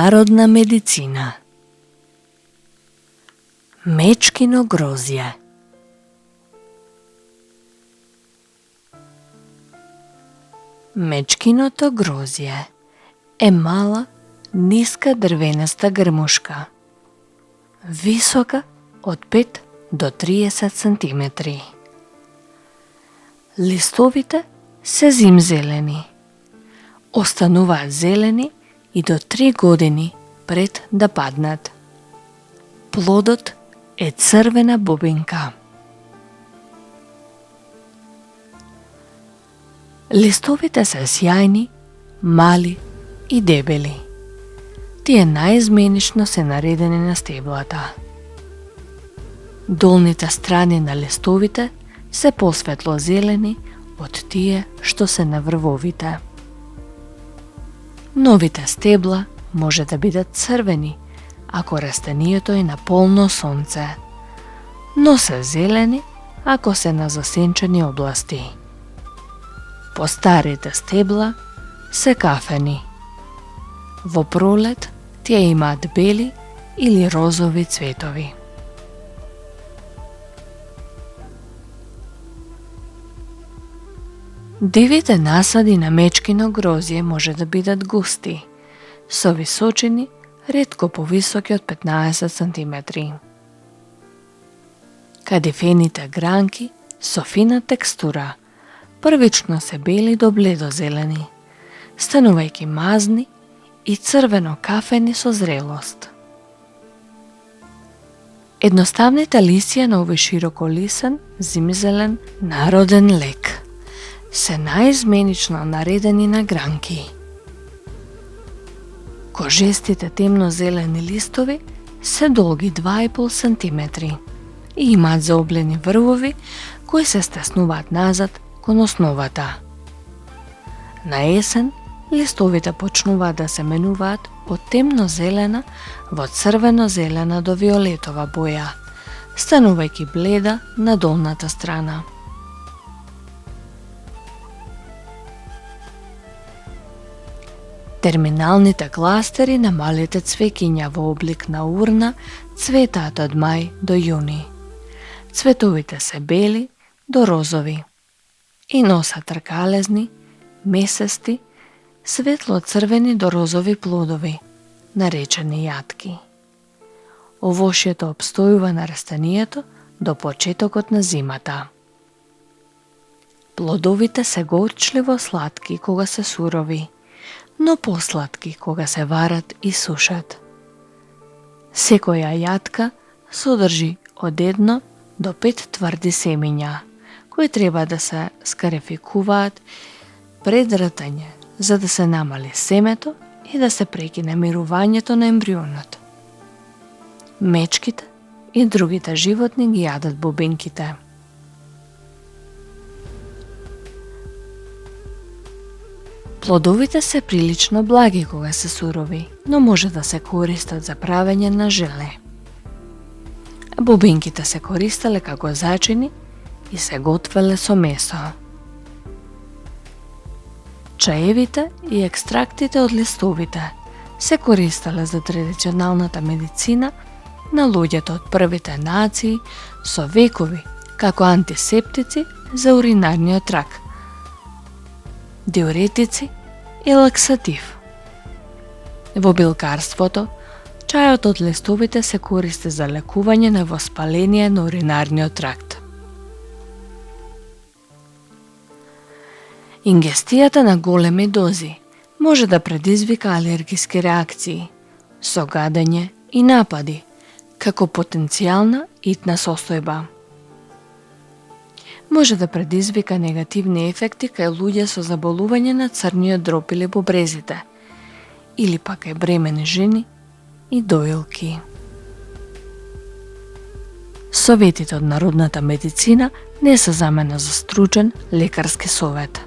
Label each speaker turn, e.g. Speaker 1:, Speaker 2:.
Speaker 1: Народна медицина. Мечкино грозје. Мечкиното грозје е мала, ниска дрвенаста грмушка, висока од 5 до 30 сантиметри. Листовите се зимзелени. Остануваат зелени и до 3 години пред да паднат. Плодот е црвена бубинка. Листовите се сјајни, мали и дебели. Тие наизменично се наредени на стеблата. Долните страни на листовите се посветло зелени од тие што се на врвовите. Новите стебла може да бидат црвени ако растението е на полно сонце, но се зелени ако се на засенчени области. Постарите стебла се кафени. Во пролет тие имаат бели или розови цветови. Дивите насади на мечкино грозје може да бидат густи, со височини ретко повисоки од 15 сантиметри. Кадифените гранки со фина текстура првично се бели до бледозелени, станувајќи мазни и црвено-кафени со зрелост. Едноставните лисија на овој широколисен, зимзелен, народен лек се наизменично наредени на гранки. Кожестите темнозелени листови се долги 2,5 сантиметри и имаат заоблени врвови кои се стеснуваат назад кон основата. На есен листовите почнуваат да се менуваат од темнозелена во црвено-зелена до виолетова боја, станувајќи бледа на долната страна. Терминалните кластери на малите цвеќиња во облик на урна цветаат од мај до јуни. Цветовите се бели до розови и носат ркалезни, месести, светло-црвени до розови плодови, наречени јатки. Овошјето обстојува на растението до почетокот на зимата. Плодовите се горчливо сладки кога се сурови, но посладки кога се варат и сушат. Секоја јатка содржи од 1 до 5 тврди семиња, кои треба да се скарификуваат пред ртање, за да се намали семето и да се прекине мирувањето на ембрионот. Мечките и другите животни ги јадат бубинките. Плодовите се прилично благи кога се сурови, но може да се користат за правење на желе. Бубинките се користеле како зачини и се готвеле со месо. Чаевите и екстрактите од листовите се користеле за традиционалната медицина на луѓето од првите нации со векови како антисептици за уринарниот трак, диуретици и лаксатив. Во билкарството, чајот од листовите се користи за лекување на воспаление на уринарниот тракт. Ингестијата на големи дози може да предизвика алергиски реакции, согадење и напади, како потенцијална итна состојба. Може да предизвика негативни ефекти кај луѓе со заболување на црниот дроб или бубрезите, или пак кај бремени жени и доилки. Советите од народната медицина не се замена за стручен лекарски совет.